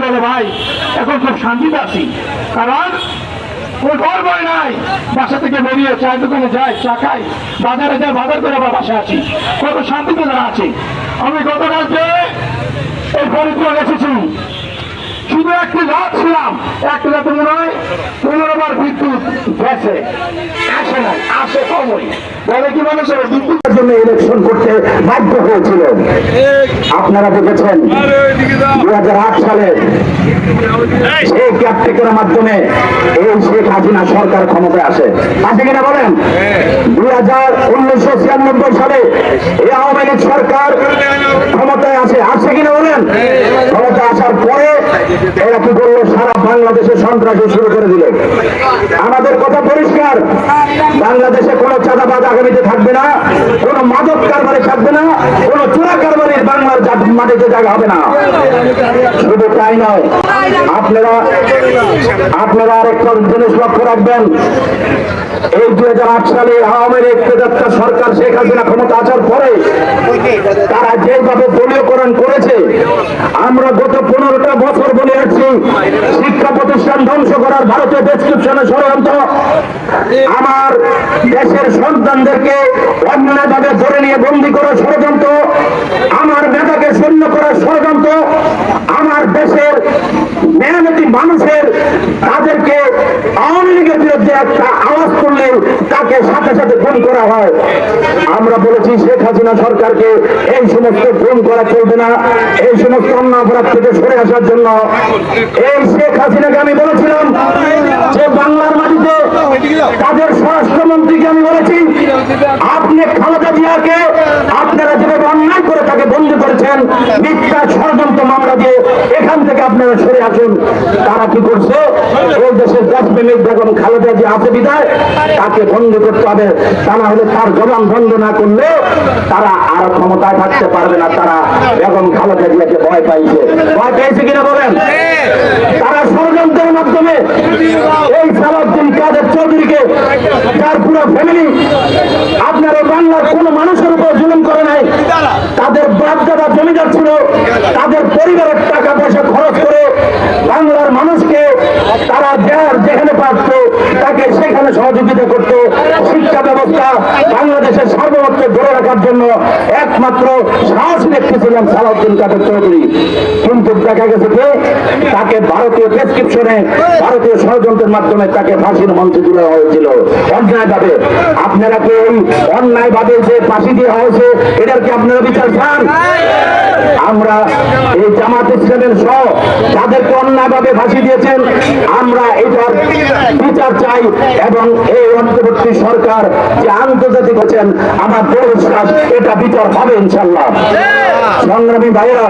বলে ভাই এখন খুব শান্তিতে আছি, কারণ ওই ঘর বই নাই, বাসা থেকে বেরিয়ে চায়ের দোকানে যাই, চা খাই, বাজারে যাই, বাজার করে আবার বাসায় আছি, কত শান্তিতে তারা আছে। আমি গতকালকে এই ফরিদপুর এসেছি, শুধু একটি রাত ছিলাম, একটি রাতে মনে হয় 15 বার বিদ্যুৎ গেছে, আসে না, আসে কমই। বলে কি মানুষের বিদ্যুতের জন্য ইলেকশন করতে বাধ্য হয়েছিল। আপনারা দেখেছেন 2008 সালে সেই ক্যাপটেকের মাধ্যমে এই শেখ হাসিনা সরকার ক্ষমতায় আসে, আছে কিনা বলেন? 1996 সালে এই আওয়ামী লীগ সরকার ক্ষমতায় আসে, আসছে কিনা বলেন? ক্ষমতা আসার পরে এরা কি করলো? সারা বাংলাদেশে সন্ত্রাসী শুরু করে দিল। আমাদের কথা পরিষ্কার, বাংলাদেশে কোনো চাঁদাবাজ আগামীতে থাকবে না, কোনো মাদক কারবারি থাকবে না, কোনো চোরা কারবারির বাংলার মাটিতে জায়গা হবে না। শুধু তাই নয়, আপনারা আরেকটা জিনিস লক্ষ্য রাখবেন, এই 2008 সালে আওয়ামী লীগ সরকার শেখ হাসিনা ক্ষমতা আসার পরে তারা যেভাবে দলীয়করণ করেছে, আমরা গত 15টা বছর বলে আসছি, শিক্ষা প্রতিষ্ঠান ধ্বংস করার ভারতীয় ডেসক্রিপশনে ষড়যন্ত্র, আমার দেশের সন্তানদেরকে অন্যায়ভাবে ধরে নিয়ে বন্দী করার ষড়যন্ত্র, আমার নেতাকে শূন্য করার ষড়যন্ত্র, আমার দেশের মেহনতি মানুষের তাদেরকে আওয়ামী লীগের বিরুদ্ধে একটা আওয়াজ করলে তাকে সাথে সাথে খুন করা হয়। আমরা বলেছি শেখ হাসিনা সরকারকে এই সমস্ত খুন করা চলবে না, এই সমস্ত অন্য অপরাধ থেকে সরে আসার জন্য। এই শেখ হাসিনাকে আমি বলেছিলাম যে বাংলার মাটিতে তাদের স্বরাষ্ট্রমন্ত্রীকে আমি বলেছি, আপনি খালেদা জিয়াকে আপনারা যেভাবে অন্যায় করে তাকে বন্দী করেছেন, মিথ্যা ষড়যন্ত্র মামলা দিয়ে এখান থেকে আপনারা সরে আসুন। তারা কি করছে? এই দেশের দেশপ্রেমিক বেগম খালেদা জিয়া আছে বিদায় তাকে বন্দী করতে হবে, তা না হলে তার জবান বন্ধ না করলে তারা আর ক্ষমতায় থাকতে পারবে না। তারা বেগম খালেদা জিয়াকে ভয় পেয়েছে কিনা বলেন? তারা ষড়যন্ত্রের মাধ্যমে এই সালাউদ্দিন কাদের চৌধুরীকে, তার পুরো ফ্যামিলি, আপনার বাংলার কোন মানুষের উপর জুলুম করে নাই, তাদের বাপদাদা জমিদার ছিল, তাদের পরিবারের টাকা পয়সা খরচ করে বাংলার মানুষকে তারা যেখানে পারত তাকে সেখানে সহযোগিতা করত। শিক্ষা ব্যবস্থা বাংলাদেশের সার্বভৌমত্ব ধরে রাখার জন্য একমাত্র সাহসী ব্যক্তি ছিলেন সালাউদ্দিন কাদের চৌধুরী। কিন্তু দেখা গেছে যে তাকে ভারতীয় প্রেসক্রিপশনে, ভারতীয় ষড়যন্ত্রের মাধ্যমে তাকে ফাঁসির মঞ্চে তুলে হয়েছিল অন্যায়ভাবে। আপনারা কি এই অন্যায়ভাবে যে ফাঁসি দেওয়া হয়েছে এটার কি আপনারা বিচার চান? আমরা এই জামাত ইসলামের সহ যাদেরকে অন্যায়ভাবে ফাঁসি দিয়েছেন, আমরা এটার বিচার চাই। এবং এই অন্তর্বর্তী সরকার যে আন্তর্জাতিক হচ্ছেন, আমার দৃঢ় বিশ্বাস এটা বিচার হবে ইনশাল্লাহ। সংগ্রামী ভাইয়েরা,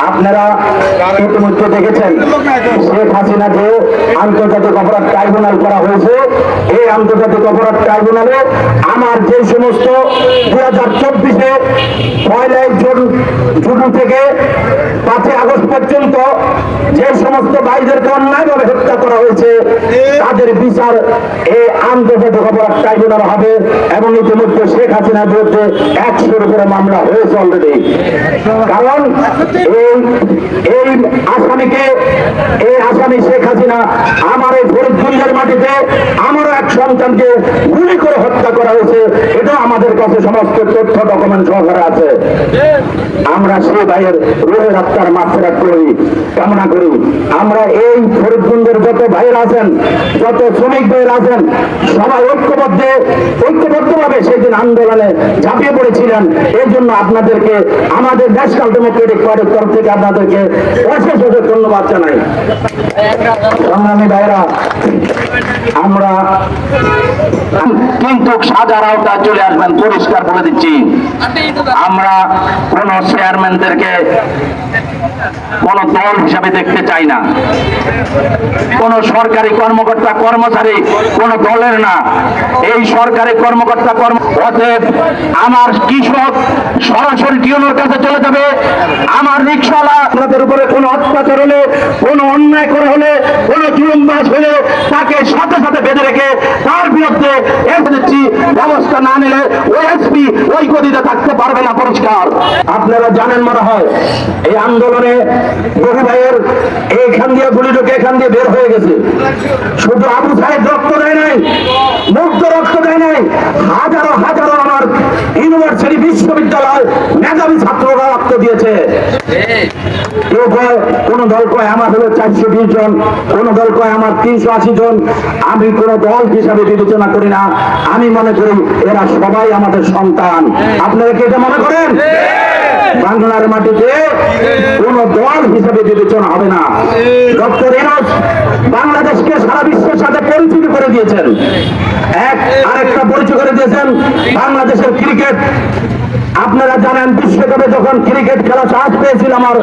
আপনারা ইতিমধ্যে দেখেছেন শেখ হাসিনাকে আন্তর্জাতিক অপরাধ ট্রাইব্যুনাল করা হয়েছে। এই আন্তর্জাতিক অপরাধ ট্রাইব্যুনালে আমার যে সমস্ত 2024-এ 1 জুন থেকে 5 আগস্ট পর্যন্ত যে সমস্ত ভাইদেরকে অন্যায়ভাবে হত্যা করা হয়েছে তাদের বিচার এই আন্তর্জাতিক অপরাধ ট্রাইব্যুনাল হবে। এবং ইতিমধ্যে শেখ হাসিনার বিরুদ্ধে 100-এর উপরে মামলা হয়েছে অলরেডি। কারণ এই আসামি শেখ হাসিনা আমার এই ফরিদগঞ্জের মাটিতে আমারও এক সন্তানকে গুলি করে হত্যা করা হয়েছে, এটা আমাদের কাছে সমস্ত তথ্য ডকুমেন্ট সহকারে আছে। আমরা সেই ভাইয়ের রুহের আত্মার মাগফিরাত করি, কামনা করি। আমরা এই ফরিদগঞ্জের যত ভাইয়ের আছেন, যত শ্রমিক ভাইয়ের আছেন, সবাই ঐক্যবদ্ধভাবে সেদিন আন্দোলনে ঝাঁপিয়ে পড়েছিলেন। এই জন্য আপনাদেরকে আমাদের ন্যাশনাল ডেমোক্রেটিক পার্টির তরফ থেকে আপনাদেরকে অশেষ ধন্যবাদ জানাই। সংগ্রামী ভাইয়েরা, আমরা কিন্তু সাজার আওতায় চলে আসবেন, পরিষ্কার বলে দিচ্ছি। আমরা কোন চেয়ারম্যানদেরকে কোন দল হিসাবে দেখতে চাই না। কোন সরকারি কর্মকর্তা কর্মচারী কোন দলের না, এই সরকারি কর্মকর্তা অতএব আমার কৃষক সরাসরি টিউনের কাছে চলে যাবে। আমার রিক্সাওয়ালা আপনাদের উপরে কোনো অত্যাচার হলে, কোনো অন্যায় করা হলে, কোনো জুলুমবাজ হলে তাকে সাথে সাথে বেঁধে রেখে তার বিরুদ্ধে ব্যবস্থা না নিলে ওই এসপি ওই গদিতে থাকতে পারবে না, পরিষ্কার। আপনারা জানেন মনে হয় এই আন্দোলনে বহু ভাইয়ের এইখান দিয়ে গুলি ঢুকে এখান দিয়ে বের হয়ে গেছে। শুধু আবু সাহেব রক্ত দেয় নাই, মুক্ত রক্ত দেয় নাই, হাজারো হাজারো আমার ইউনিভার্সিটি বিশ্ববিদ্যালয় মেধাবী ছাত্ররা রক্ত দিয়েছে। কেউ কয়, কোন দল কয় আমার হলো 420 জন, কোন দল কয় আমার 380 জন। আমি কোন দল হিসাবে বিবেচনা করি না, আমি মনে করি এরা সবাই আমাদের সন্তান। আপনারা কি এটা মনে করেন? বাংলার মাটিতে কোন দল হিসেবে বিবেচনা হবে না। ডক্টর ইউনূস বাংলাদেশকে সারা বিশ্বের সাথে পরিচিত করে দিয়েছেন। আরেকটা পরিচয় করে দিয়েছেন বাংলাদেশের ক্রিকেট। আপনারা জানেন বিশ্বকাপে যখন ক্রিকেট খেলা চান্স পেয়েছিল আমার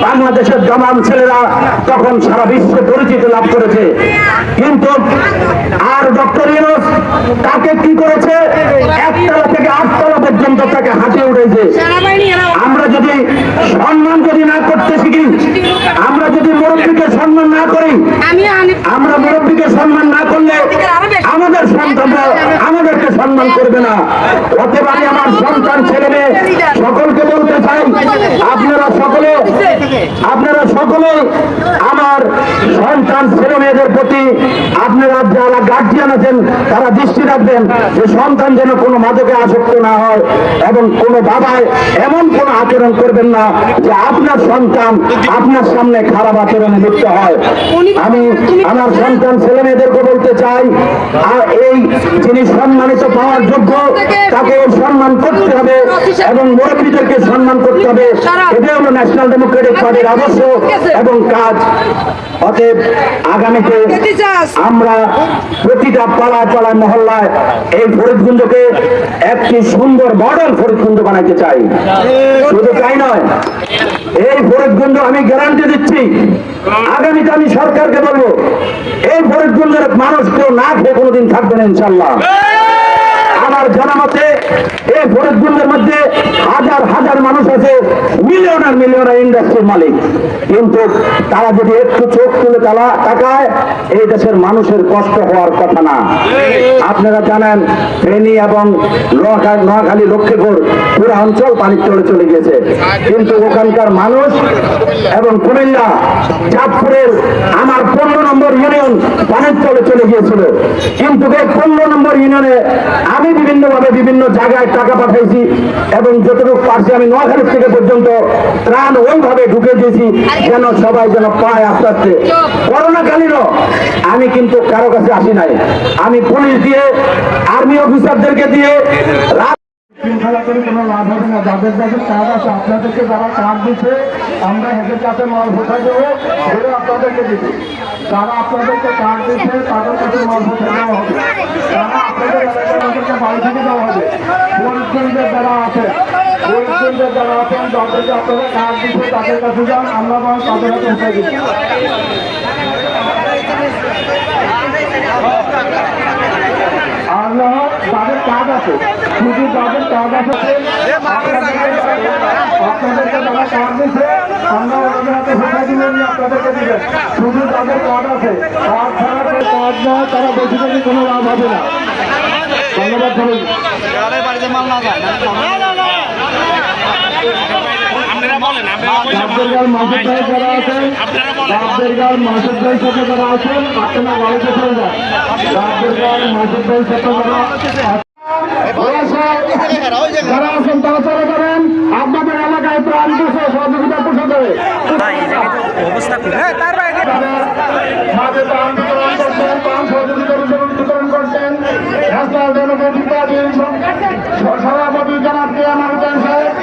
বাংলাদেশের জওয়ান ছেলেরা, তখন সারা বিশ্বে পরিচিতি লাভ করেছে। কিন্তু আর ডক্টর ইউনূস তাকে কি করেছে, একতলা থেকে 8তলা পর্যন্ত তাকে হাঁটিয়ে উঠেছে। আমরা যদি সম্মান না করতে শিখি, আমরা যদি মুরব্বীকে সম্মান না করি, আমরা মুরব্বীকে সম্মান না করলে আমাদের সন্তানরা আমাদেরকে সম্মান করবে না। অতএব আমি আমার সন্তান ছেলে মেয়ে সকলকে বলতে চাই, আপনারা সকলে আমার সন্তান ছেলে মেয়েদের প্রতি আপনারা যারা গার্জিয়ান আছেন তারা দৃষ্টি রাখবেন যে সন্তান যেন কোনো মাদকে আসক্ত না হয়, এবং কোনো বাবায় এমন কোন আচরণ করবেন না যে আপনার সন্তান আপনার সামনে খারাপ আচরণে লিপ্ত হয়। আমি আমার সন্তান ছেলে মেয়েদেরকে বলতে চাই, আর এই যিনি সম্মানিত পাওয়ার যোগ্য তাকে সম্মান করতে হবে এবং মুরব্বীদেরকে সম্মান করতে হবে। এটা হলো ন্যাশনাল ডেমোক্রেটিক পার্টির আদর্শ এবং কাজ। অতএব আগামীতে আমরা প্রতিটা পাড়ায় পাড়ায় মহল্লায় এই ফরিদকুঞ্জকে একটি সুন্দর মডেল ফরিদকুঞ্জ বানাইতে চাই। শুধু তাই নয়, এই ফরিদকুঞ্জ আমি গ্যারান্টি দিচ্ছি, আগামীতে আমি সরকারকে বলবো এই ফরিদকুঞ্জের মানুষ কেউ না খেয়ে কোনোদিন থাকবে না ইনশাল্লাহ। আমার জানা মতে এই ফরিদকুঞ্জের মধ্যে হাজার হাজার মানুষ আছে, মিলিয়নার ইন্ডাস্ট্রির মালিক, কিন্তু তারা যদি একটু চোখ তুলে তাকায় এই দেশের মানুষের কষ্ট হওয়ার কথা না। আপনারা জানেন ফেনী এবং নোয়াখালী লক্ষ্মীপুর পুরো অঞ্চল পানির তলে চলে গেছে, কিন্তু ওখানকার মানুষ এবং কুমিল্লা চাঁদপুরের আমার 15 নম্বর ইউনিয়ন পানির তলে চলে গিয়েছিল। কিন্তু এই 15 নম্বর ইউনিয়নে আমি বিভিন্নভাবে বিভিন্ন জায়গায় টাকা পাঠাইছি এবং যতটুকু পারছি আমি নোয়াখালী থেকে পর্যন্ত ত্রাণ ওইভাবে ঢুকে দিয়েছি যেন সবাই যেন পায় আস্তে আস্তে। করোনাকালীনও আমি কিন্তু কারো কাছে আসি নাই, আমি পুলিশ দিয়ে আর্মি অফিসারদেরকে দিয়ে শৃঙ্খলা করে কোনো লাভ হবে না। যাদের যাদের কাজ আছে আপনাদেরকে যারা কাজ দিচ্ছে আমরা হেঁটে কাছে মাল ভোটাই দেবো, ধরে আপনাদেরকে দিচ্ছি। যারা আপনাদেরকে কাজ দিচ্ছে তাদের কাছে মাল ভোটাই দেওয়া হবে, তারা আপনাদের এলাকার মানুষকে বাড়ি থেকে দেওয়া হবে। ফরিদকুঞ্জের যারা আছেন যাদেরকে আপনাদের কাজ দিচ্ছে তাদের কাছে যান, আমরা তাদের হাতে ভোটাই দিচ্ছি। তাদের কাজ আছে, শুধু তাদের কাজ আছে আপনাদেরকে যারা কাজ দিচ্ছে আমরা ওনাদের হাতে ভোটাই দিবেন, আপনাদেরকে দিবেন। শুধু তাদের কাজ আছে, কাজ ছাড়া কাজ নয়, তারা বেশি থেকে কোনো লাভ হবে না। ধন্যবাদ। আপনারা মাসুদ ভাই যারা আছেন, মাসুদ ভাই সাথে যারা আছেন আপনারা বাড়িতে চলে যান। মাসুদ ভাই সাথে যারা আছেন তারা চলে যাবেন। আপনাদের এলাকায় প্রাণ দিচ্ছে সহযোগিতা পৌঁছে দেবে। সভাপতি জনাব কেয়া মাহমুদ সাহেব,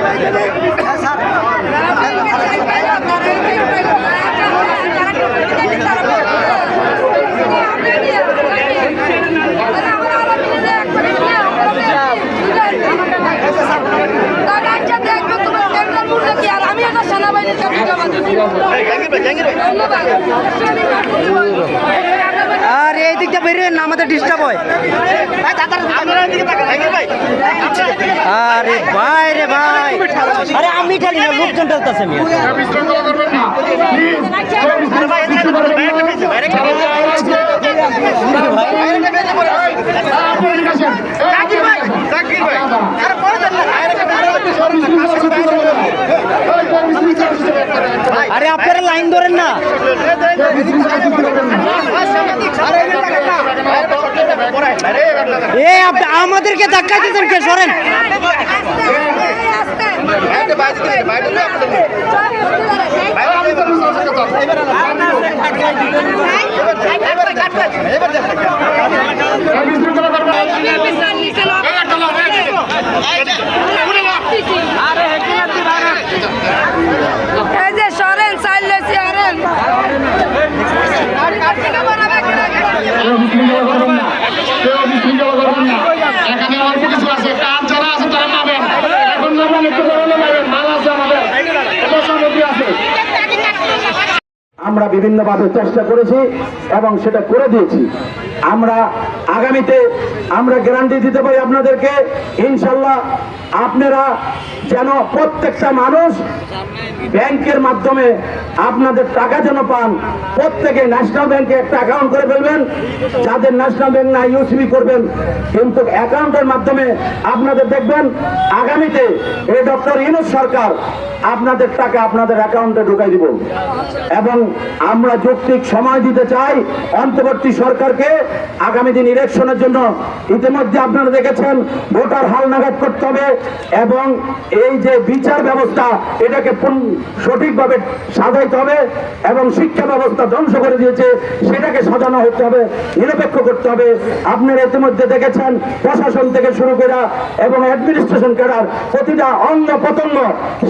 আর এই দিকটা বেরিয়ে না, আমাদের ডিস্টার্ব হয়। আরে ভাই রে ভাই, আরে আমি ঠালি না, লোকজন ঠালতেছে। আমি আরে আপনারা লাইন ধরেন না। আমাদেরকে ধাক্কা দিতেন কে? সরেন। এই যে সরেন চাইলে চেয়ারেন এখানে অল্প কিছু আছে, কাজ যারা আছে তারা নামেন, এখন নামেন, একটু বড় নামেন, মাল আছে আমাদের, এটা সামগ্রী আছে। আমরা বিভিন্নভাবে চেষ্টা করেছি এবং সেটা করে দিয়েছি। আমরা আগামীতে আমরা গ্যারান্টি দিতে পারি আপনাদেরকে, ইনশাল্লাহ আপনারা যেন প্রত্যেকটা মানুষ ব্যাংকের মাধ্যমে আপনাদের টাকা যেন পান। প্রত্যেকে ন্যাশনাল ব্যাংকে একটা অ্যাকাউন্ট করে ফেলবেন, যাদের ন্যাশনাল ব্যাংক না ইউসিবি করবেন, কিন্তু অ্যাকাউন্টের মাধ্যমে আপনাদের দেখবেন আগামীতে এই ডক্টর ইউনূস সরকার আপনাদের টাকা আপনাদের অ্যাকাউন্টে ঢুকাই দিব। এবং আমরা যৌক্তিক সময় দিতে চাই অন্তর্বর্তী সরকারকে আগামী দিন ইলেকশনের জন্য। ইতিমধ্যে আপনারা দেখেছেন ভোটার হালনাগাদ করতে হবে এবং এই যে বিচার ব্যবস্থা এটাকে সঠিকভাবে সাজাইতে হবে এবং শিক্ষা ব্যবস্থা ধ্বংস করে দিয়েছে সেটাকে সাজানো হতে হবে, নিরপেক্ষ করতে হবে। আপনারা ইতিমধ্যে দেখেছেন প্রশাসন থেকে শুরু করে এবং অ্যাডমিনিস্ট্রেশন ক্যাডার প্রতিটা অঙ্গ প্রত্যঙ্গ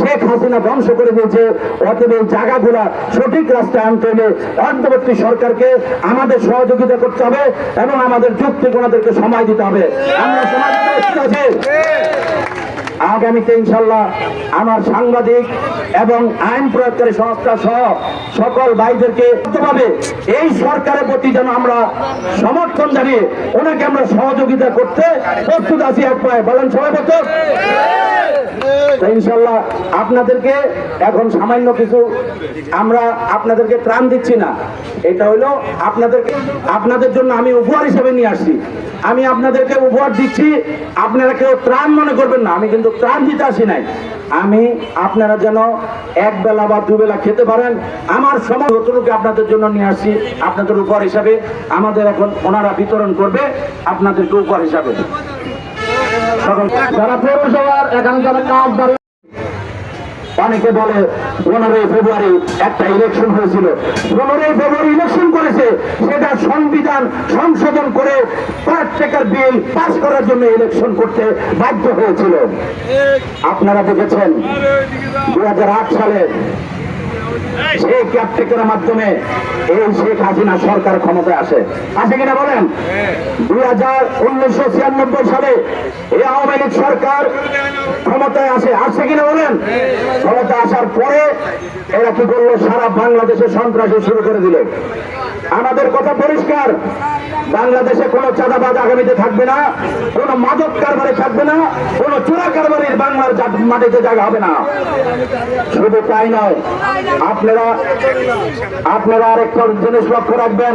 শেখ হাসিনা ধ্বংস করে দিয়েছে। অতএব এই জায়গাগুলা সঠিক রাস্তায় আনতে হলে অন্তর্বর্তী সরকারকে আমাদের সহযোগিতা করতে হবে এবং আমাদের যুক্তি ওনাদেরকে সময় দিতে হবে। আমরা সময় দিতে আছি। আগামীতে ইনশাল্লাহ আমার সাংবাদিক এবং আইন প্রয়োগকারী সংস্থা সহ সকল ভাইদেরকে ভাবে এই সরকারের প্রতি যেন আমরা সমর্থন জানিয়ে ওনাকে আমরা সহযোগিতা করতে প্রস্তুত আছি। এক পায়ে বলেন সবাই প্রস্তুত? ইনশাল্লাহ আপনাদেরকে এখন সামান্য কিছু আমরা আপনাদেরকে ত্রাণ দিচ্ছি না, এটা হলো আপনাদের জন্য আমি উপহার হিসেবে নিয়ে আসছি। আমি আপনাদেরকে উপহার দিচ্ছি, আপনারা কেউ ত্রাণ মনে করবেন না, আমি কিন্তু ত্রাণ দিতে আসি নাই। আমি আপনারা যেন এক বেলা বা দুবেলা খেতে পারেন আমার সময় যতটুকু আপনাদের জন্য নিয়ে আসছি আপনাদের উপহার হিসাবে। আমাদের এখন ওনারা বিতরণ করবে আপনাদেরকে উপহার হিসাবে। যারা পৌরসভার এখানে যারা কাজ করে, অনেকে বলে 15 ফেব্রুয়ারি একটা ইলেকশন হয়েছিল। 15 ফেব্রুয়ারি ইলেকশন করেছে, সেটা সংবিধান সংশোধন করে প্রত্যেকের বিল পাস করার জন্য ইলেকশন করতে বাধ্য হয়েছিল। আপনারা দেখেছেন 2008 সালে সেই ক্যাপটেকের মাধ্যমে এই শেখ হাসিনা সরকার ক্ষমতায় আসে কিনা বলেন? 1996 সালে এই আওয়ামী লীগ সরকার ক্ষমতায় আসে কিনা বলেন? ক্ষমতা আসার পরে এরা কি করলো? সারা বাংলাদেশে সন্ত্রাসী শুরু করে দিল। আমাদের কথা পরিষ্কার, বাংলাদেশে কোনো চাঁদাবাজ আগামীতে থাকবে না, কোনো মাদক কারবারি থাকবে না, কোনো চোরা কারবারির বাংলার মাটিতে জায়গা হবে না। শুধু তাই নয়, আপনারা আরেকটা জিনিস লক্ষ্য রাখবেন,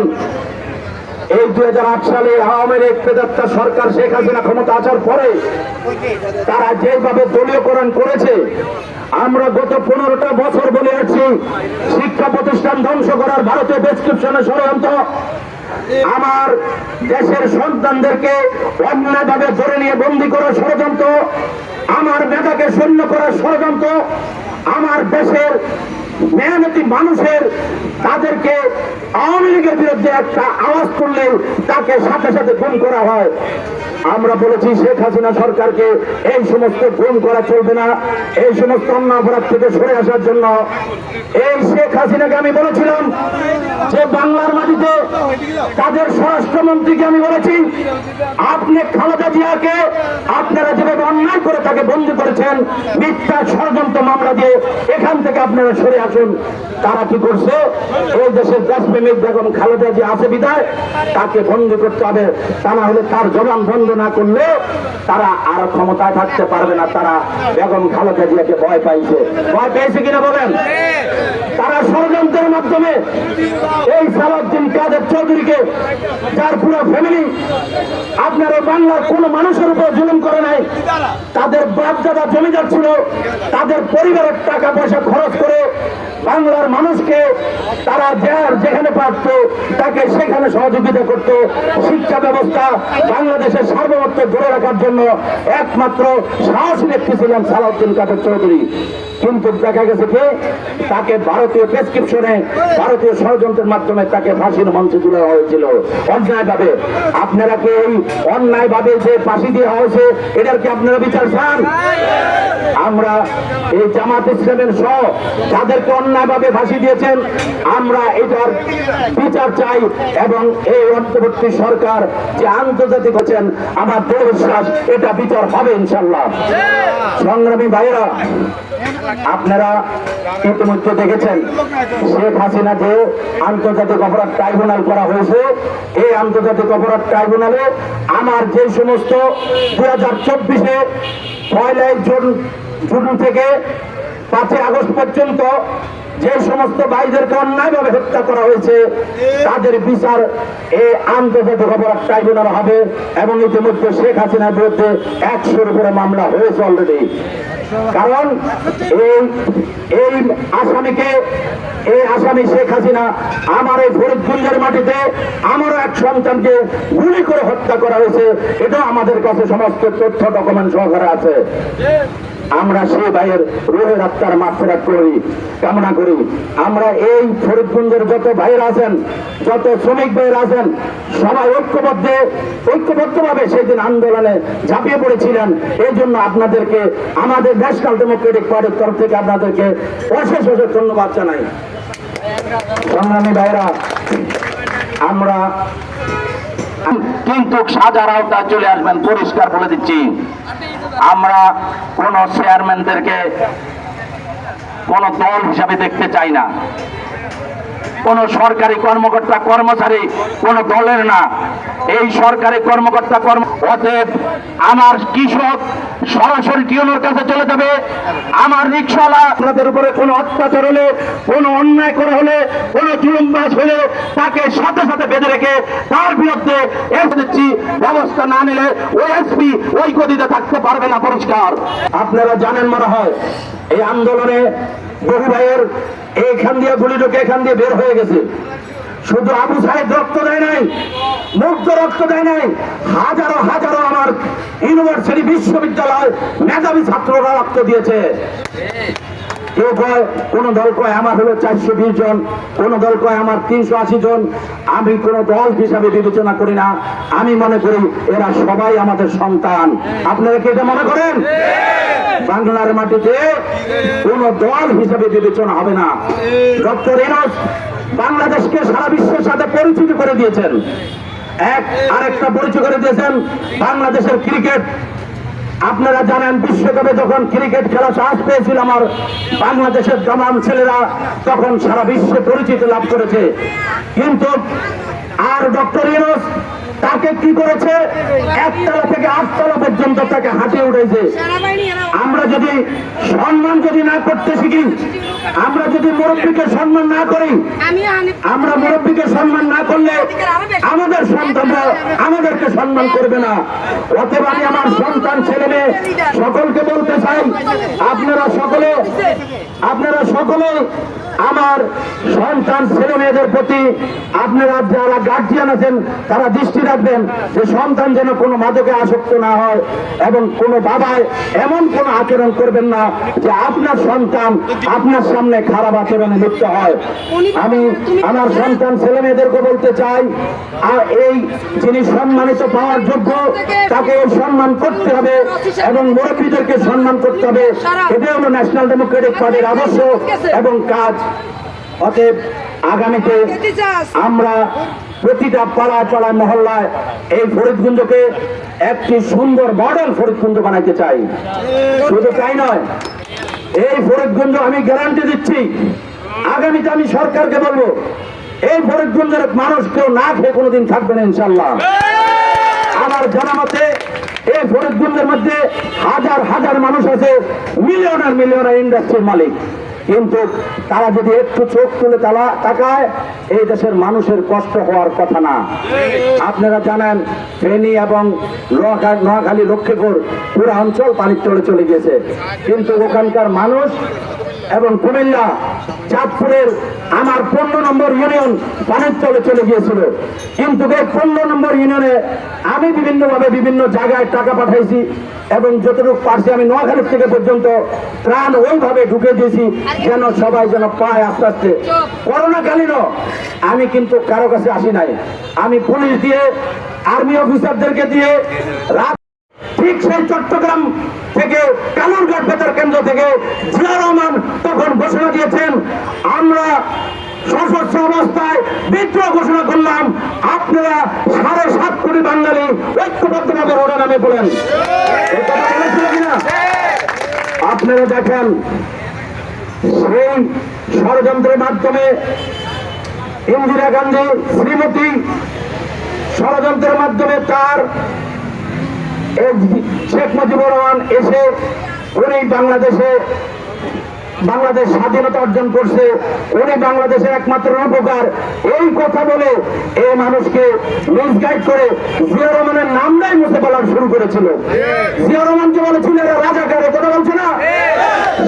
এই 2008 সালে আওয়ামী লীগ প্রেতাত্মা সরকার শেখ হাসিনা ক্ষমতা আসার পরে তারা যেভাবে দলীয়করণ করেছে, আমরা গত 15টা বছর বলে আসছি শিক্ষা প্রতিষ্ঠান ধ্বংস করার ভারতীয় ডেসক্রিপশনের ষড়যন্ত্র, আমার দেশের সন্তানদেরকে অন্যায়ভাবে ধরে নিয়ে বন্দী করার ষড়যন্ত্র, আমার নেতাকে শূন্য করার ষড়যন্ত্র, আমার দেশের মেহনতি মানুষের তাদেরকে আওয়ামী লীগের বিরুদ্ধে একটা আওয়াজ তুললে তাকে সাথে সাথে গুম করা হয়। আমরা বলেছি শেখ হাসিনা সরকারকে এই সমস্ত গুম করা চলবে না, এই সমস্ত অন্য অপরাধ থেকে সরে আসার জন্য এই শেখ হাসিনাকে আমি বলেছিলাম যে বাংলার মাটিতে তাদের স্বরাষ্ট্রমন্ত্রীকে আমি বলেছি, আপনি খালেদা জিয়াকে আপনারা যেভাবে অন্যায় করে তাকে বন্দী করেছেন মিথ্যা ষড়যন্ত্র মামলা দিয়ে, এখান থেকে আপনারা সরে আসুন। তারা কি করছে? এই দেশের দেশপ্রেমিক বেগম খালেদা জিয়া আছে বিদায় তাকে বন্দী করতে হবে, তা না হলে তার জবান বন্ধ না করলে তারা আর ক্ষমতায় থাকতে পারবে না। তারা বেগম খালেদা জিয়াকে ভয় পেয়েছে কিনা বলেন? তারা ষড়যন্ত্রের মাধ্যমে এই সালাউদ্দিন কাদের চৌধুরীকে, যার পুরো ফ্যামিলি আপনার এই বাংলার কোনো মানুষের উপর জুলুম করে নাই, তাদের বাপদাদা জমিদার ছিল, তাদের পরিবারের টাকা পয়সা খরচ করে বাংলার মানুষকে তারা যেখানে পারত তাকে সেখানে সহযোগিতা করত। শিক্ষা ব্যবস্থা বাংলাদেশের সার্বভৌমত্ব ধরে রাখার জন্য একমাত্র সাহসী ব্যক্তি ছিলেন সালাউদ্দিন কাদের চৌধুরী। কিন্তু দেখা গেছে কি তাকে ভারতীয় প্রেসক্রিপশনে, ভারতীয় ষড়যন্ত্রের মাধ্যমে তাকে ফাঁসির মঞ্চে তুলে হয়েছিল অন্যায়ভাবে। আপনারা কি এই অন্যায়ভাবে যে ফাঁসি দেওয়া হয়েছে এটার কি আপনারা বিচার চান? আমরা এই জামাত ইসলামের সহ যাদেরকে অন্যায়ভাবে ফাঁসি দিয়েছেন আমরা এটার বিচার চাই, এবং এই অন্তর্বর্তী সরকার যে আন্তর্জাতিক হচ্ছেন আমার দৃঢ় বিশ্বাস এটা বিচার হবে ইনশাল্লাহ। সংগ্রামী ভাইয়েরা, আপনারা ইতিমধ্যে দেখেছেন শেখ হাসিনা যে আন্তর্জাতিক অপরাধ ট্রাইব্যুনাল করা হয়েছে, এই আন্তর্জাতিক অপরাধ ট্রাইব্যুনালে আমার যে সমস্ত 2024-এ 1 জুন থেকে 5 আগস্ট পর্যন্ত যে সমস্ত ভাইদেরকে অন্যায়ভাবে হত্যা করা হয়েছে তাদের বিচার এই আন্তর্জাতিক অপরাধ ট্রাইব্যুনাল হবে। এবং ইতিমধ্যে শেখ হাসিনার বিরুদ্ধে 100-এর উপরে মামলা হয়েছে অলরেডি। কারণ এই আসামি শেখ হাসিনা আমার এই ফরিদগঞ্জের মাটিতে আমারও এক সন্তানকে গুলি করে হত্যা করা হয়েছে, এটা আমাদের কাছে সমস্ত তথ্য ডকুমেন্ট সহকারে আছে। আমরা সেই ভাইয়ের রুহের আত্মার মাগফিরাত করি, কামনা করি। আমরা এই ফরিদগঞ্জের যত ভাইয়েরা আছেন, যত শ্রমিক ভাইয়েরা আছেন, সবাই ঐক্যবদ্ধভাবে সেদিন আন্দোলনে ঝাঁপিয়ে পড়েছিলেন। এই জন্য আপনাদেরকে আমাদের ন্যাশনাল ডেমোক্রেটিক পার্টির তরফ থেকে আপনাদেরকে অশেষ অশেষ ধন্যবাদ জানাই। সংগ্রামী ভাইয়েরা, আমরা কিন্তু সাজার আওতায় চলে আসবেন, পরিষ্কার বলে দিচ্ছি। আমরা কোন চেয়ারম্যানদেরকে কোন দল হিসাবে দেখতে চাই না। কোন সরকারি কর্মকর্তা কর্মচারী কোন দলের না, এই সরকারি কর্মকর্তা অতএব আমার কৃষক সরাসরি টিউনোর কাছে চলে যাবে। আমার রিক্সাওয়ালা আপনাদের উপরে কোনো অত্যাচার হলে, কোনো অন্যায় করা হলে, কোনো জুলুমবাজ হলে তাকে সাথে সাথে বেঁধে রেখে তার বিরুদ্ধে দিচ্ছি, ব্যবস্থা না নিলে ওই এসপি ওই গদিতে থাকতে পারবে না। পরিষ্কার আপনারা জানেন মনে হয় এই আন্দোলনে বহু ভাইয়ের এইখান দিয়ে গুলি ঢুকে এখান দিয়ে বের হয়ে গেছে। শুধু আবু সাহেব রক্ত দেয় নাই, মুগ্ধ রক্ত দেয় নাই, হাজারো হাজারো আমার ইউনিভার্সিটি বিশ্ববিদ্যালয় মেধাবী ছাত্ররা রক্ত দিয়েছে। কেউ কয়, কোন দল কয় আমার হলো 420 জন, কোন দল কয় আমার 380 জন। আমি কোন দল হিসাবে বিবেচনা করি না, আমি মনে করি এরা সবাই আমাদের সন্তান। আপনারা কি এটা মনে করেন? বাংলার মাটিতে কোন দল হিসাবে বিবেচনা হবে না। ডক্টর ইউনূস বাংলাদেশকে সারা বিশ্বের সাথে পরিচিত করে দিয়েছেন। আরেকটা পরিচয় করে দিয়েছেন বাংলাদেশের ক্রিকেট। আপনারা জানেন বিশ্বকাপে যখন ক্রিকেট খেলা চান্স পেয়েছিল আমার বাংলাদেশের জওয়ান ছেলেরা, তখন সারা বিশ্বে পরিচিতি লাভ করেছে। কিন্তু আর ডক্টর ইউনূস তাকে কি করেছে, 1 তলা থেকে 8 তলা পর্যন্ত তাকে হাঁটিয়ে উঠেছে। আমরা যদি সম্মান না করতে শিখি, আমরা যদি মুরব্বীকে সম্মান না করি, আমরা মুরব্বীকে সম্মান না করলে আমাদের সন্তানরা আমাদেরকে সম্মান করবে না। অতএব আমি আমার সন্তান ছেলে মেয়ে সকলকে বলতে চাই, আপনারা সকলে আমার সন্তান ছেলে মেয়েদের প্রতি আপনারা যারা গার্জিয়ান আছেন তারা দৃষ্টি রাখবেন যে সন্তান যেন কোনো মাদকে আসক্ত না হয়, এবং কোনো বাবায় এমন কোনো আচরণ করবেন না যে আপনার সন্তান আপনার সামনে খারাপ আচরণে লিপ্ত হয়। আমি আমার সন্তান ছেলে মেয়েদেরকে বলতে চাই, আর এই যিনি সম্মানিত পাওয়ার যোগ্য তাকে সম্মান করতে হবে এবং মুরব্বীদেরকে সম্মান করতে হবে। এটা হলো ন্যাশনাল ডেমোক্রেটিক পার্টির আদর্শ এবং কাজ। অতএব আগামীতে আমরা প্রতিটা পাড়ায় পাড়ায় মহল্লায় এই ফরিদগঞ্জকে একটি সুন্দর মডেল ফরিদগঞ্জ বানাইতে চাই। শুধু তাই নয়, এই ফরিদগঞ্জ আমি গ্যারান্টি দিচ্ছি, আগামীতে আমি সরকারকে বলবো এই ফরিদগঞ্জের মানুষ কেউ না খেয়ে কোনোদিন থাকবে না ইনশাল্লাহ। আমার জানা মতে এই ফরিদগঞ্জের মধ্যে হাজার হাজার মানুষ আছে, মিলিয়নার ইন্ডাস্ট্রির মালিক। কিন্তু তারা যদি একটু চোখ তুলে তাকায়, এই দেশের মানুষের কষ্ট হওয়ার কথা না। আপনারা জানেন ফেনী এবং নোয়াখালী লক্ষ্মীপুর পুরো অঞ্চল পানির তলে চলে গেছে, কিন্তু ওখানকার মানুষ এবং কুমিল্লা চাঁদপুরের আমার 15 নম্বর ইউনিয়ন পানির তলে চলে গিয়েছিল। কিন্তু এই 15 নম্বর ইউনিয়নে আমি বিভিন্নভাবে বিভিন্ন জায়গায় টাকা পাঠাইছি এবং যতটুকু পারছি আমি নোয়াখালী থেকে পর্যন্ত ত্রাণ ওইভাবে ঢুকে দিয়েছি যেন সবাই যেন পায় আস্তে আস্তে। করোনাকালীনও আমি কিন্তু কারো কাছে আসি নাই, আমি পুলিশ দিয়ে আর্মি অফিসারদেরকে দিয়ে রাত ঠিক সেই চট্টগ্রাম থেকে কালুরঘাট বেতার কেন্দ্র থেকে জিয়া রহমান তখন ঘোষণা দিয়েছেন, আমরা সশস্ত্র অবস্থায় বিদ্রোহ ঘোষণা করলাম, আপনারা 7.5 কোটি বাঙালি ঐক্যবদ্ধভাবে রোডে নামে পড়েন। এই কথা বলেছিল কিনা? আপনারা দেখেন সেই ষড়যন্ত্রের মাধ্যমে ইন্দিরা গান্ধী শ্রীমতী ষড়যন্ত্রের মাধ্যমে তার শেখ মুজিবুর রহমান এসে উনি বাংলাদেশ স্বাধীনতা অর্জন করছে, উনি বাংলাদেশের একমাত্র উপকার, এই কথা বলে এই মানুষকে মিসগাইড করে জিয়া রহমানের নামটাই মুছে বলার শুরু করেছিল। জিয়া রহমানকে বলেছিল এরা রাজাকার, এ কথা বলছে না?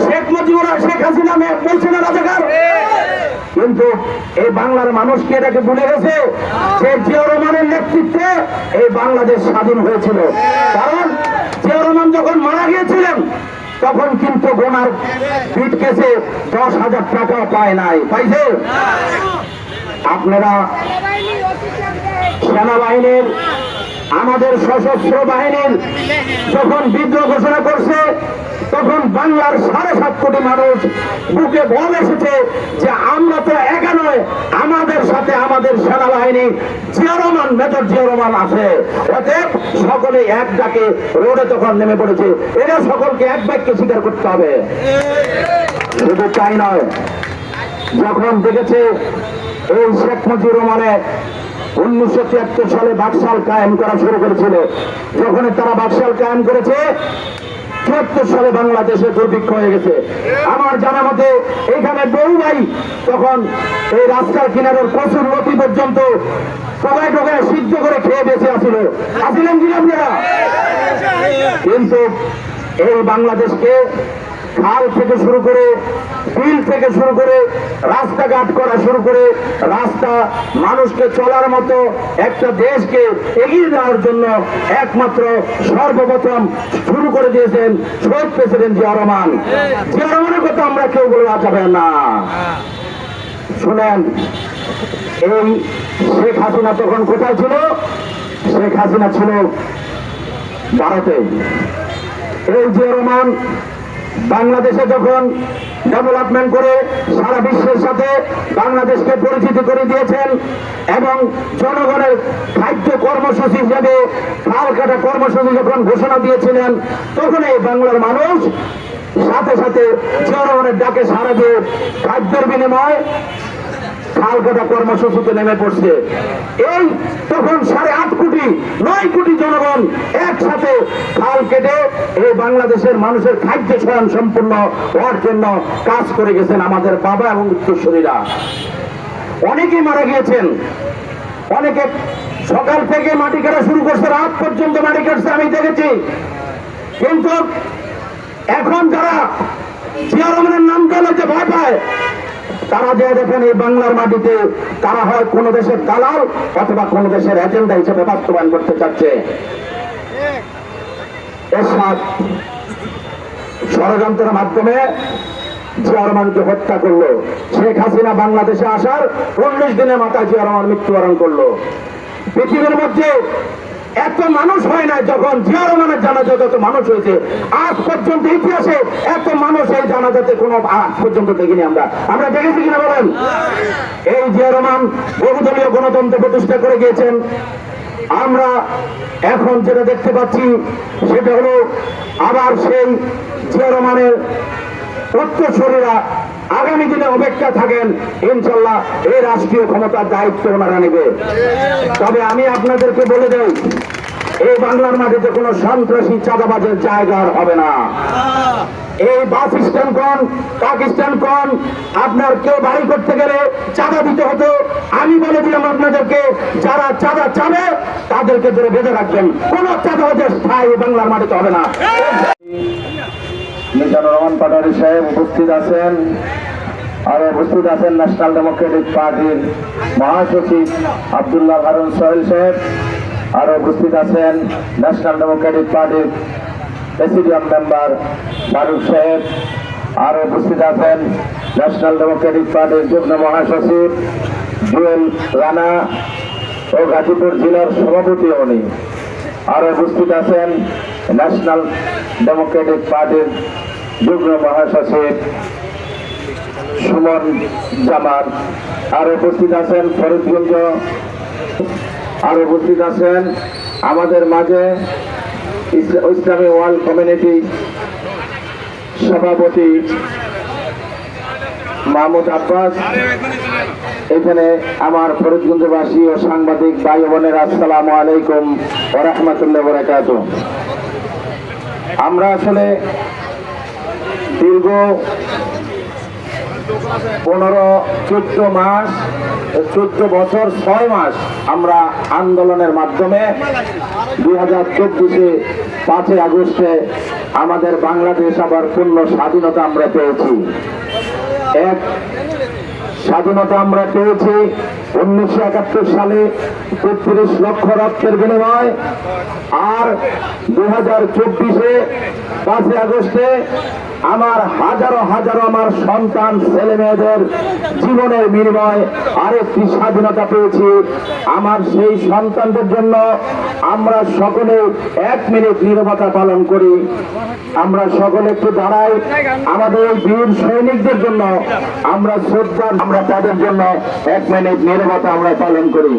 শেখ মুজিবুর শেখ হাসিনা বলছে না রাজাকার? কিন্তু এই বাংলার মানুষকে এটাকে ভুলে গেছে যে জিয়া রহমানের নেতৃত্বে এই বাংলাদেশ স্বাধীন হয়েছিল। কারণ জিয়া রহমান যখন মারা গিয়েছিলেন তখন কিন্তু গোনার পিট কেসে 10,000 টাকা পায় নাই, পাইছে? আপনারা সেনাবাহিনীর আমাদের সশস্ত্র বাহিনীর যখন বিদ্রোহ ঘোষণা করছে তখন বাংলার 7.5 কোটি মানুষ বুকে বল এসেছে যে আমরা তো একা নয়, আমাদের সাথে আমাদের সেনাবাহিনী জিয়া রহমান, মেজর জিয়া রহমান আছে। অতএব সকলে এক ডাকে রোডে তখন নেমে পড়েছে। এরা সকলকে এক বাক্যে স্বীকার করতে হবে। শুধু তাই নয়, যখন দেখেছে এই শেখ মুজিবুর রহমানের 1973 সালে বাকশাল কায়েম করা শুরু করেছিল, যখন তারা বাকশাল কায়েম করেছে 74 সালে বাংলাদেশে দুর্ভিক্ষ হয়ে গেছে। আমার জানা মতে এখানে বহু ভাই তখন এই রাস্তার কিনারের প্রচুর নদী পর্যন্ত টোকায় টোকায় সিদ্ধ করে খেয়ে বেঁচে আসিলেন কিনা আপনারা? কিন্তু এই বাংলাদেশকে খাল থেকে শুরু করে বিল থেকে শুরু করে রাস্তাঘাট করা শুরু করে রাস্তা মানুষকে চলার মতো একটা দেশকে এগিয়ে দেওয়ার জন্য একমাত্র সর্বপ্রথম শুরু করে দিয়েছেন শহীদ প্রেসিডেন্ট জিয়া রহমান। জিয়া রহমানের কথা আমরা কেউ বলে যাবে না। শুনেন, এই শেখ হাসিনা তখন কোথায় ছিল? শেখ হাসিনা ছিল ভারতে। এই জিয়া রহমান বাংলাদেশে যখন ডেভেলপমেন্ট করে সারা বিশ্বের সাথে বাংলাদেশকে পরিচিতি করে দিয়েছেন এবং জনগণের খাদ্য কর্মসূচি হিসেবে খাল কাটা কর্মসূচি যখন ঘোষণা দিয়েছিলেন তখন এই বাংলার মানুষ সাথে সাথে জনগণের ডাকে সাড়া দিয়ে খাদ্যের বিনিময়ে খাল কাটা কর্মসূচিতে নেমে পড়ছে। এই তখন 8.5 কোটি 9 কোটি জনগণ একসাথে খাল কেটে এই বাংলাদেশের মানুষের খাদ্য স্বয়ং সম্পূর্ণ হওয়ার জন্য কাজ করে গেছেন আমাদের বাবা এবং উত্তরসূরিরা। অনেকেই মারা গিয়েছেন, অনেকে সকাল থেকে মাটি কাটা শুরু করছে, রাত পর্যন্ত মাটি কাটছে, আমি দেখেছি। কিন্তু এখন যারা জিয়া রহমানের নাম বলতে ভয় পায় তারা যে দেখেন এই বাংলার মাটিতে তারা হয় কোন দেশের দালাল অথবা কোন দেশের এজেন্ডা হিসেবে বাস্তবায়ন করতে চাচ্ছে। এরশাদ ষড়যন্ত্রের মাধ্যমে জিয়া রহমানকে হত্যা করলো। শেখ হাসিনা বাংলাদেশে আসার 19 দিনের মাথায় জিয়া রহমান মৃত্যুবরণ করলো। পৃথিবীর মধ্যে এত মানুষ হয় না যখন জিয়া রহমানের জানাজা যত মানুষ হয়েছে আজ পর্যন্ত ইতিহাসে এত মানুষ এই জানাজাতে কোনো আজ পর্যন্ত দেখিনি। আমরা দেখেছি কিনা বলেন? এই জিয়া রহমান বহুদলীয় গণতন্ত্র প্রতিষ্ঠা করে গিয়েছেন। আমরা এখন যেটা দেখতে পাচ্ছি সেটা হলো আবার সেই জিয়া রহমানের উত্তরসূরিরা আগামী দিনে অপেক্ষা থাকেন, ইনশাল্লাহ এই রাষ্ট্রীয় ক্ষমতার দায়িত্ব ওনারা নেবে। তবে আমি আপনাদেরকে বলে দেই, এই বাংলার মাটিতে কোনো সন্ত্রাসী চাঁদাবাজের জায়গা হবে না। এই বাস স্ট্যান্ড কোন, ট্রাক স্ট্যান্ড কোন, আপনার কেউ বাড়ি করতে গেলে চাঁদা দিতে হতো। আমি বলে দিলাম আপনাদেরকে, যারা চাঁদা চাবে তাদেরকে ধরে বেঁধে রাখবেন, কোন চাঁদা হতে স্থায়ী বাংলার মাটিতে হবে না। মিজানুর রহমান পাটোয়ারি সাহেব উপস্থিত আছেন, আর উপস্থিত আছেন ন্যাশনাল ডেমোক্রেটিক পার্টির মহাসচিব আব্দুল্লাহ হারুন সোহেল সাহেব, আর উপস্থিত আছেন ন্যাশনাল ডেমোক্রেটিক পার্টির প্রেসিডিয়াম মেম্বার ফারুক সাহেব, আর উপস্থিত আছেন ন্যাশনাল ডেমোক্রেটিক পার্টির যুগ্ম মহাসচিব জুয়েল রানা ও গাজীপুর জেলার সভাপতি উনি, আর উপস্থিত আছেন ন্যাশনাল ডেমোক্রেটিক পার্টির যুগ্ম মহাসচিব সুমন জামান, আর উপস্থিত আছেন ফরিদগঞ্জ, আর উপস্থিত আছেন আমাদের মাঝে ইসলামী ওয়ার্ল্ড কমিউনিটি সভাপতি মাহমুদ আব্বাস। এখানে আমার ফরিদগঞ্জবাসী ও সাংবাদিক ভাই বোনেরা, আসসালামু আলাইকুম ওয়া রাহমাতুল্লাহি ওয়া বারাকাতুহু। আমরা আসলে দীর্ঘ 14 মাস 14 বছর 6 মাস আমরা আন্দোলনের মাধ্যমে 2024-এ 5 আগস্টে আমাদের বাংলাদেশ আবার পূর্ণ স্বাধীনতা আমরা পেয়েছি। এক স্বাধীনতা আমরা পেয়েছি 1971 সালে 33 লক্ষ রক্তের বিনিময়, আর 2024-এ 5 আগস্টে আমার হাজারো হাজারো আমার সন্তান ছেলে মেয়েদের জীবনের বিনিময় আরেকটি স্বাধীনতা পেয়েছি। আমার সেই সন্তানদের জন্য আমরা সকলে 1 মিনিট নীরবতা পালন করি। আমরা সকলে একটু দাঁড়াই, আমাদের এই বীর সৈনিকদের জন্য আমরা শ্রদ্ধা, আমরা তাদের জন্য 1 মিনিট নীরবতা আমরা পালন করি।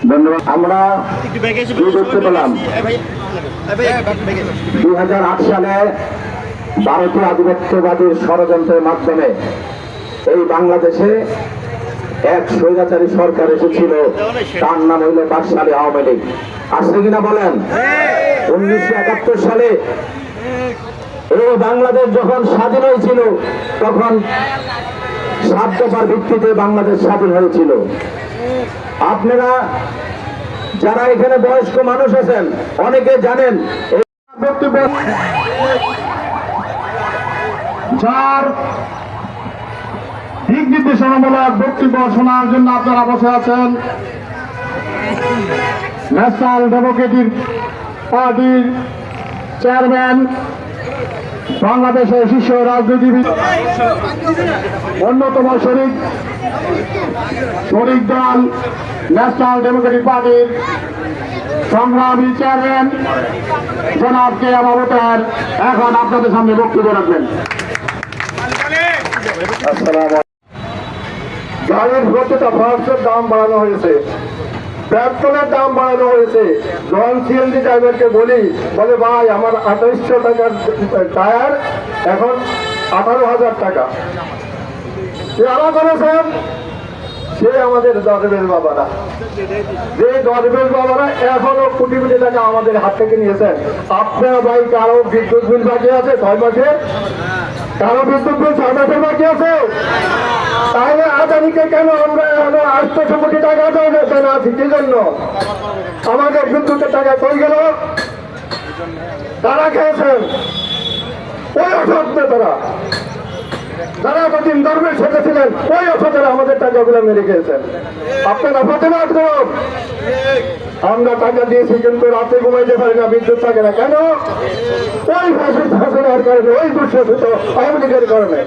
ধন্যবাদ। আমরা দেখতে পেলাম 2008 সালে ভারতীয় আধিপত্যবাদীর ষড়যন্ত্রের মাধ্যমে এই বাংলাদেশে এক স্বৈরাচারী সরকার এসেছিল, তার নাম হইল বাকশালী আওয়ামী লীগ। আসছে কিনা বলেন? 1971 সালে এই বাংলাদেশ যখন স্বাধীন হয়েছিল তখন 7 দফার ভিত্তিতে বাংলাদেশ স্বাধীন হয়েছিল। আপনারা যারা এখানে বয়স্ক মানুষ আছেন অনেকে জানেন, যার দিক নির্দেশনামূলক বক্তব্য শোনার জন্য আপনারা বসে আছেন ন্যাশনাল ডেমোক্রেটিক পার্টির চেয়ারম্যান, বাংলাদেশের শীর্ষ রাজনীতিবিদ, অন্যতম শরিক দল ন্যাশনাল ডেমোক্রেটিক পার্টির সংগ্রামী চেয়ারম্যান জনাব কে এম আবতার এখন আপনাদের সামনে বক্তব্য রাখবেন। গাড়ির প্রতিটা ফার্স্টের দাম বাড়ানো হয়েছে, পেট্রোলের দাম বাড়ানো হয়েছে। নন সিএনজি ড্রাইভারকে বলে ভাই আমার 2800 টাকার টায়ার এখন 18,000 টাকা। যারা করেছেন সে আমাদের দরবেশ বাবারা, যে দরবেশ বাবারা এখনো কোটি কোটি টাকা আমাদের হাত থেকে নিয়েছেন। আপনার ভাই কারো বিদ্যুৎ বিল বাকি আছে 6 মাসের, কারো বিদ্যুৎ বিল 6 মাসের বাকি আছে। তাহলে আদানিকে কেন আমরা এখনো 800 কোটি টাকা দেন আছি? কি জন্য? আমাদের বিদ্যুতের টাকা কই গেল? তারা খেয়েছেন ওই অসৎ নেতারা, যারা এতদিন দরবেশ ছিলেন ওই অসতেরা আমাদের টাকাগুলো মেরে খেয়েছেন। আপনারা প্রতিবাদ করুন। আমরা টাকা দিয়েছি কিন্তু রাতে ঘুমাইতে পারি না, বিদ্যুৎ থাকে না। কেন? ওই ফ্যাসিস্ট হাসিনার কারণে, ওই দুঃশাসিত আওয়ামী লীগের কারণে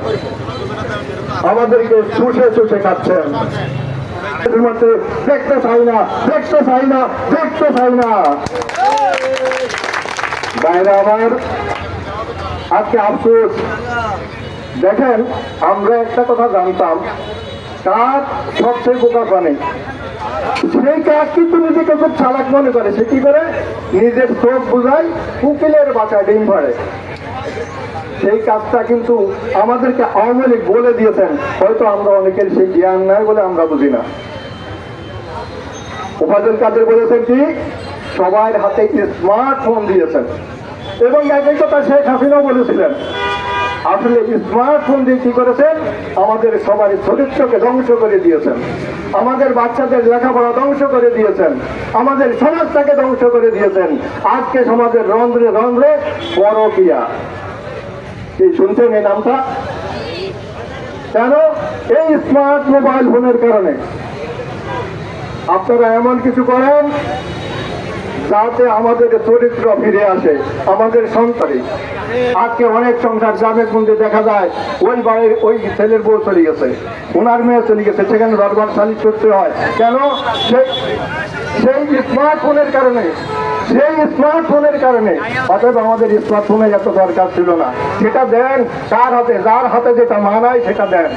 আমাদেরকে চুষে চুষে খাচ্ছেন। বাংলাদেশের মধ্যে দেখতে চাই না, দেখতে চাই না, দেখতে চাই না। বাইরে আমার আজকে আফসোস, দেখেন আমরা একটা কথা জানতাম, কাক সবচেয়ে বোকা প্রাণী। সেই কাক কিন্তু নিজেকে খুব চালাক মনে করে, সে কি করে নিজের চোখ বুঝায় উকিলের বাসায় ডিম পাড়ে। সেই কাজটা কিন্তু আমাদেরকে আওয়ামী লীগ বলে দিয়েছেন, হয়তো আমরা অনেকের সেই জ্ঞান নাই বলে আমরা বুঝি না। ওবায়দুল কাদের বলেছেন কি সবার হাতে স্মার্টফোন দিয়েছেন, এবং একই কথা শেখ হাসিনাও বলেছিলেন। আসলে স্মার্টফোন দিয়ে কি করেছেন, আমাদের সবার চরিত্রকে ধ্বংস করে দিয়েছেন, আমাদের বাচ্চাদের লেখাপড়া ধ্বংস করে দিয়েছেন, আমাদের সমাজটাকে ধ্বংস করে দিয়েছেন। আজকে সমাজের রন্ধ্রে রন্ধ্রে পরকীয়া, কি শুনছেন এই নামটা? কেন? এই স্মার্ট মোবাইল ফোনের কারণে। আপনারা এমন কিছু করেন যাতে আমাদের চরিত্র ফিরে আসে, আমাদের সন্তানই। আজকে অনেক সংসার গ্রামের মধ্যে দেখা যায় ওই বাড়ির ওই ছেলের বউ চলে গেছে, ওনার মেয়ে চলে গেছে, সেখানে দরবার সালিশ করতে হয়। কেন? সেই স্মার্টফোনের কারণে, সেই স্মার্টফোনের কারণে। অতএব আমাদের স্মার্টফোনের এত দরকার ছিল না। সেটা দেন কার হাতে, যার হাতে যেটা মানায় সেটা দেন।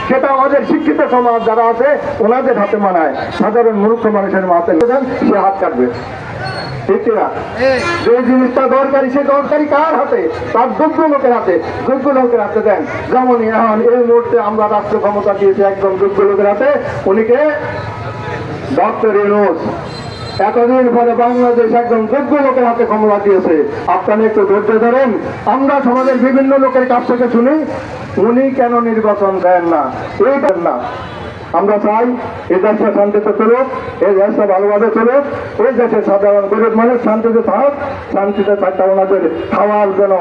সেটা আমাদের শিক্ষিত সমাজ যারা আছে ওনাদের হাতে মানায়, সাধারণ মূর্খ মানুষের হাতে দেন, সে হাত কাটবে। ঠিক না? যে জিনিসটা দরকারি সে দরকারি কার হাতে? তার যোগ্য লোকের হাতে, যোগ্য লোকের হাতে দেন। যেমন এখন এই মুহূর্তে আমরা রাষ্ট্র ক্ষমতা দিয়েছি একদম যোগ্য লোকের হাতে, উনিকে ডক্টর ইউনূস। এতদিন পরে বাংলাদেশ একদম যোগ্য লোকের হাতে ক্ষমতা দিয়েছে। আপনারা একটু ধৈর্য ধরেন। আমরা সমাজের বিভিন্ন লোকের কাছ থেকে শুনি উনি কেন নির্বাচন দেন না, এই দেন না। আমরা চাই এই দেশটা শান্তিতে চলুক, এই দেশটা ভালোভাবে চলুক, এই দেশের সাধারণ গরিব মানুষ শান্তিতে থাক, শান্তিতে থাকতে ওনাদের খাওয়ার যেন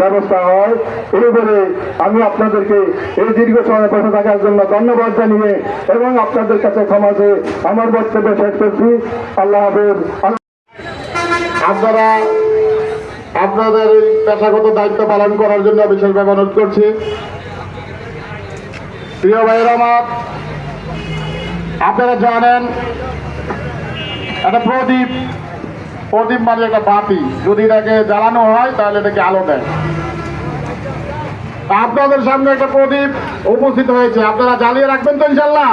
ব্যবস্থা হয়। এই বলে আমি আপনাদেরকে এই দীর্ঘ সময় বসে থাকার জন্য ধন্যবাদ জানিয়ে এবং আপনাদের কাছে ক্ষমা চেয়ে আমার বক্তব্য শেষ করছি। আল্লাহ হাফেজ। আপনারা আপনাদের এই পেশাগত দায়িত্ব পালন করার জন্য বিশেষভাবে অনুরোধ করছি। প্রিয় ভাইয়েরা আমার, আপনারা জানেন একটা প্রদীপ মানে একটা বাতি, যদি এটাকে জ্বালানো হয় তাহলে এটাকে আলো দেয়। আপনাদের সামনে একটা প্রদীপ উপস্থিত হয়েছে, আপনারা জ্বালিয়ে রাখবেন তো ইনশাল্লাহ?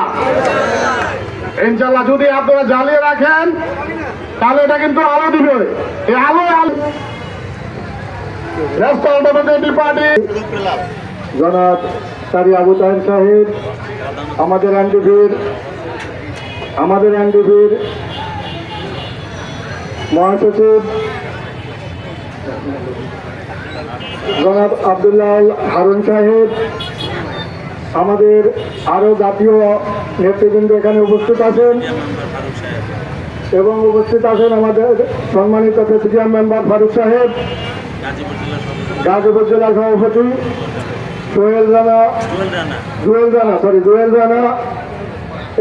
ইনশাল্লাহ যদি আপনারা জ্বালিয়ে রাখেন তাহলে এটা কিন্তু আলো দিবে। এই আলো পার্টি জনাব কারি আবু তাহের সাহেব, আমাদের এনডিপির মহাসচিব জনাব আব্দুল্লাহ হারুন সাহেব, আমাদের আরো জাতীয় নেতৃবৃন্দ এখানে উপস্থিত আছেন এবং উপস্থিত আছেন আমাদের সম্মানিত প্রেসিডিয়াম মেম্বার ফারুক সাহেব, গাজীপুর জেলা সভাপতি জুয়েল রানা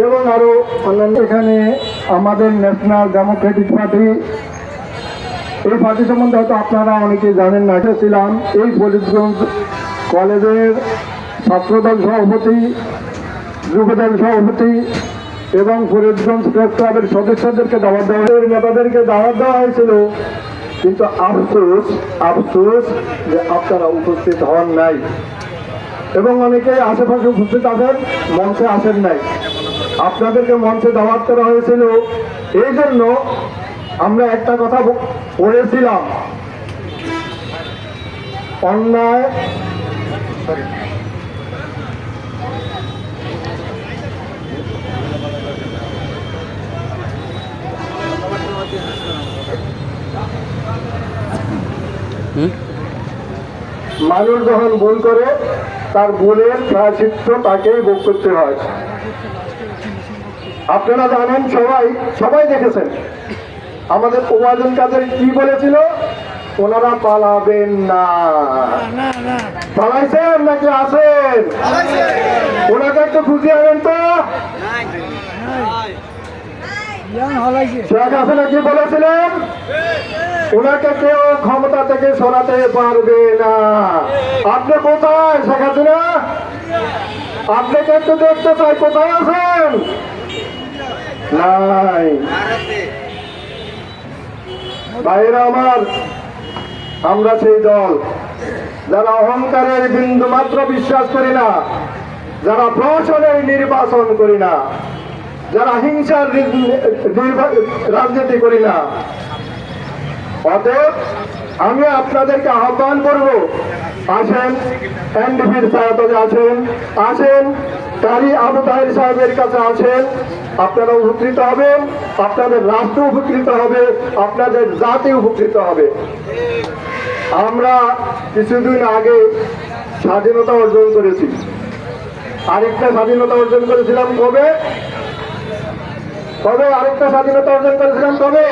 এবং আরো অন্যান্য। এখানে আমাদের ন্যাশনাল ডেমোক্রেটিক পার্টি, এই পার্টি সম্বন্ধে হয়তো আপনারা অনেকেই জানেন না। এসেছিলাম এই ফরিদগঞ্জ কলেজের ছাত্রদল সভাপতি, যুবদল সভাপতি এবং ফরিদগঞ্জ প্রেস ক্লাবের সদস্যদেরকে দাওয়াত দেওয়া, নেতাদেরকে দাওয়াত দেওয়া হয়েছিল, কিন্তু আফসোস যে আপনারা উপস্থিত হন নাই এবং অনেকে আশেপাশে উপস্থিত আছেন, মঞ্চে আসেন নাই। আপনাদেরকে মঞ্চে দাওয়াত করা হয়েছিল, এই জন্য আমরা একটা কথা বলেছিলাম, অন্যায় মানুষ যখন ভুল করে তার ভুলের প্রায়শ্চিত্ত তাকেই ভোগ করতে হয়। আপনারা জানেন, সবাই দেখেছেন আমাদের ওবায়দুল কাদের কি বলেছিল, ওনারা পালাবেন না। পালাইছেন নাকি আছেন? ওনাকে একটু খুঁজে আনেন তো। শেখ হাসিনা কি বলেছিলেন? ওনাকে কেউ ক্ষমতা থেকে সরাতে পারবে না। আপনি কোথায় শেখ হাসিনা? আপনাকে একটু দেখতে চাই, কোথায় আছেন? নাই। ভাইরা আমার, আমরা সেই দল যারা অহংকারের বিন্দু মাত্র বিশ্বাস করি না, যারা প্রহসনের নির্বাচন করি না, যারা হিংসার রাজনীতি করি না। অতএব আমি আপনাদেরকে আহ্বান করব, আসেন এনডিপির সহায়তায় আসেন কারি আবু তাহের সাহেবের কাছে আসেন। আপনারা উপকৃত হবেন, আপনাদের রাষ্ট্র উপকৃত হবে, আপনাদের জাতি উপকৃত হবে। আমরা কিছুদিন আগে স্বাধীনতা অর্জন করেছি। আরেকটা স্বাধীনতা অর্জন করেছিলাম কবে? আরেকটা স্বাধীনতা অর্জন করেছিলাম কবে?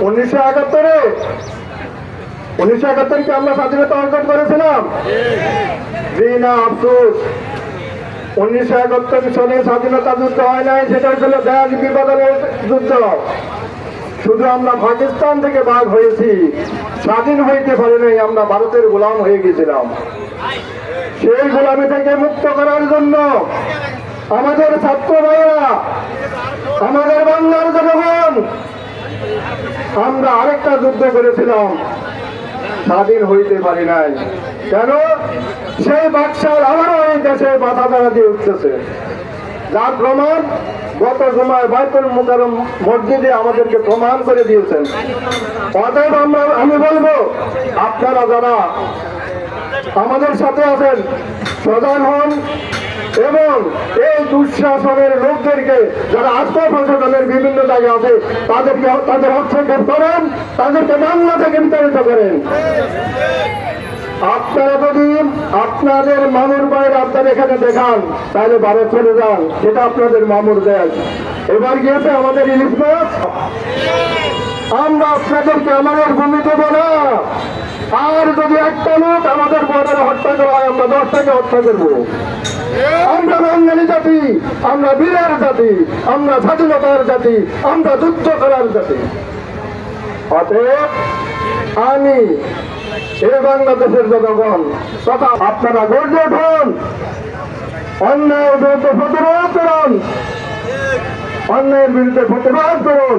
1971-এ। 1971 কি আমরা স্বাধীনতা অর্জন করেছিলাম? না, আফসোস। 1971 সালে স্বাধীনতা যুদ্ধ হয় নাই, সেটা ছিল দেশ বিভাজনের যুদ্ধ। শুধু আমরা পাকিস্তান থেকে ভাগ হয়েছি, স্বাধীন হইতে পারি নাই, আমরা ভারতের গোলাম হয়ে গেছিলাম। সেই গোলামি থেকে মুক্ত করার জন্য আমাদের ছাত্র ভাইয়েরা, আমাদের বাংলার জনগণ, আমরা আরেকটা যুদ্ধ করেছিলাম, স্বাধীন হইতে পারি নাই। কেন? সেই বাদশার আবারও এই দেশে মাথা দাঁড়া দিয়ে উঠতেছে। যার প্রমাণ গত জুমায় বাইতুল মুকাররম মসজিদে আমাদেরকে প্রমাণ করে দিয়েছেন। অতএব আমি বলবো, আপনারা যারা আমাদের সাথে আছেন সজাগ হন এবং এই দুঃশাসনের লোকদেরকে যারা আত্মপ্রশাসনের বিভিন্ন জায়গায় আছে তাদের হস্তক্ষেপ করেন, তাদেরকে বাংলা থেকে বিতাড়িত করেন। আপনারা যদি আপনাদের মামুর বাইরে আপনারা এখানে দেখান, তাহলে ভারত চলে যান, সেটা আপনাদের মামুর দেশ। এবার গিয়েছে আমাদের ইলিশ মাছ, আমরা আপনাদেরকে আমাদের ভূমি দেবো না। আর যদি একটা লোক আমাদের বর্ডারে হত্যা করা হয়, আমরা 10টাকে হত্যা করবো। আমরা বাঙালি জাতি, আমরা বীরের জাতি, আমরা স্বাধীনতার জাতি, আমরা যুদ্ধ করার জাতি। অতএব আমি এই বাংলাদেশের জনগণ তথা আপনারা গর্জে উঠুন, অন্যায়ের বিরুদ্ধে প্রতিবাদ করুন, অন্যায়ের বিরুদ্ধে প্রতিবাদ করুন।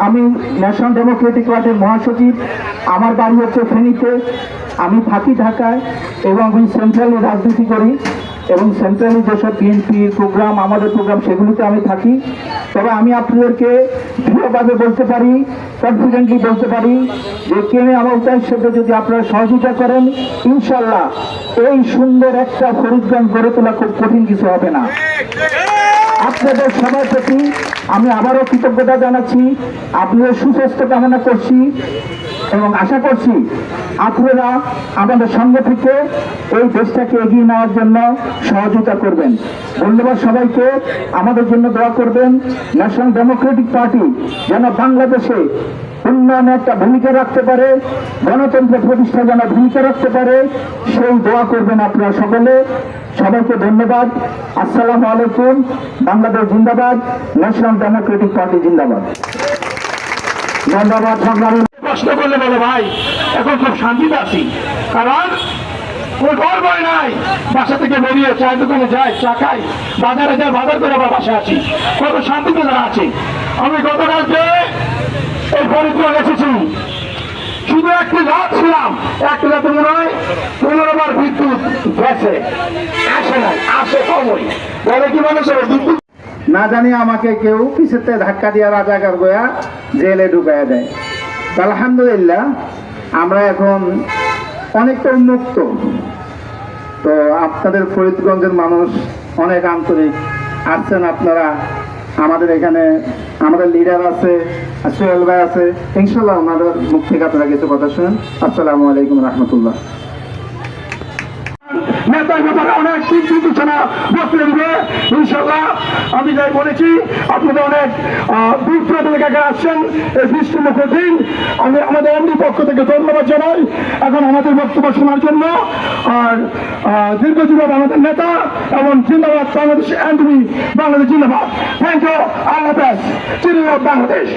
আমি ন্যাশনাল ডেমোক্রেটিক পার্টির মহাসচিব। আমার বাড়ি হচ্ছে ফেনীতে, আমি থাকি ঢাকায় এবং আমি সেন্ট্রালে রাজনীতি করি এবং সেন্ট্রালি যেসব বিএনপি প্রোগ্রাম, আমাদের প্রোগ্রাম, সেগুলিতে আমি থাকি। তবে আমি আপনাদেরকে দৃঢ়ভাবে বলতে পারি, কনফিডেন্টলি বলতে পারি যে কেনে আমার উদ্দেশ্যে যদি আপনারা সহযোগিতা করেন, ইনশাল্লাহ এই সুন্দর একটা ফরিদগঞ্জ গড়ে তোলা খুব কঠিন কিছু হবে না। আপনাদের সবার প্রতি আমি আবারও কৃতজ্ঞতা জানাচ্ছি, আপনাদের সুস্বাস্থ্য কামনা করছি এবং আশা করছি আপনারা আমাদের সঙ্গে থেকে এই দেশটাকে এগিয়ে নেওয়ার জন্য সহযোগিতা করবেন। ধন্যবাদ সবাইকে, আমাদের জন্য দোয়া করবেন। ন্যাশনাল ডেমোক্রেটিক পার্টি যেন বাংলাদেশে উন্নয়নে একটা ভূমিকা রাখতে পারে, গণতন্ত্রের প্রতিষ্ঠা যেন ভূমিকা রাখতে পারে, সেই দোয়া করবেন আপনারা সকলে। সবাইকে ধন্যবাদ। আসসালামু আলাইকুম। বাংলাদেশ জিন্দাবাদ, ন্যাশনাল ডেমোক্রেটিক পার্টি জিন্দাবাদ। ধন্যবাদ। সংগ্রামী প্রশ্ন করলে বলে ভাই এখন খুব শান্তিতে আছি, কারণ কোনো ঘর বই নাই, বাসা থেকে বেরিয়ে চায়ের দোকানে যাই, চা খাই, বাজারে যাই, বাজার করে আবার বাসায় আছি, কত শান্তিতে যারা আছে। আমি গতকালকে এই ফরিদগঞ্জ এসেছি, শুধু একটি রাত ছিলাম, একটা রাতে মনে হয় 15 বার বিদ্যুৎ গেছে, আসে না, আসে কমই, বলে কি মানুষ বিদ্যুৎ না জানি আমাকে কেউ পিছেতে ধাক্কা দিয়া রাজাকার গোয়া জেলে ঢুকাইয়া দেয়। আলহামদুলিল্লাহ আমরা এখন অনেকটা উন্মুক্ত। তো আপনাদের ফরিদগঞ্জের মানুষ অনেক আন্তরিক আসছেন, আপনারা আমাদের এখানে আমাদের লিডার আছে, সোহেল ভাই আছে, ইনশাল্লাহ ওনাদের মুখ থেকে আপনারা কিছু কথা শুনেন। আসসালামু আলাইকুম রহমতুল্লাহ। নেতার ব্যাপারে অনেক চিন্তা বসলে দিবে ইনশাল্লাহ। আমি যাই বলেছি, আপনাদের অনেক দূর দূরান্ত থেকে আসছেন এই বৃষ্টির মুখে দিন। আমি আমাদের এমনি পক্ষ থেকে ধন্যবাদ জানাই এখন আমাদের বক্তব্য শোনার জন্য। আর দীর্ঘজীবন আমাদের নেতা এবং জিন্দাবাদ বাংলাদেশ, এনডিপি বাংলাদেশ জিন্দাবাদ। Thank you. আল্লাহ হাফেজ। চিরদিন বাংলাদেশ।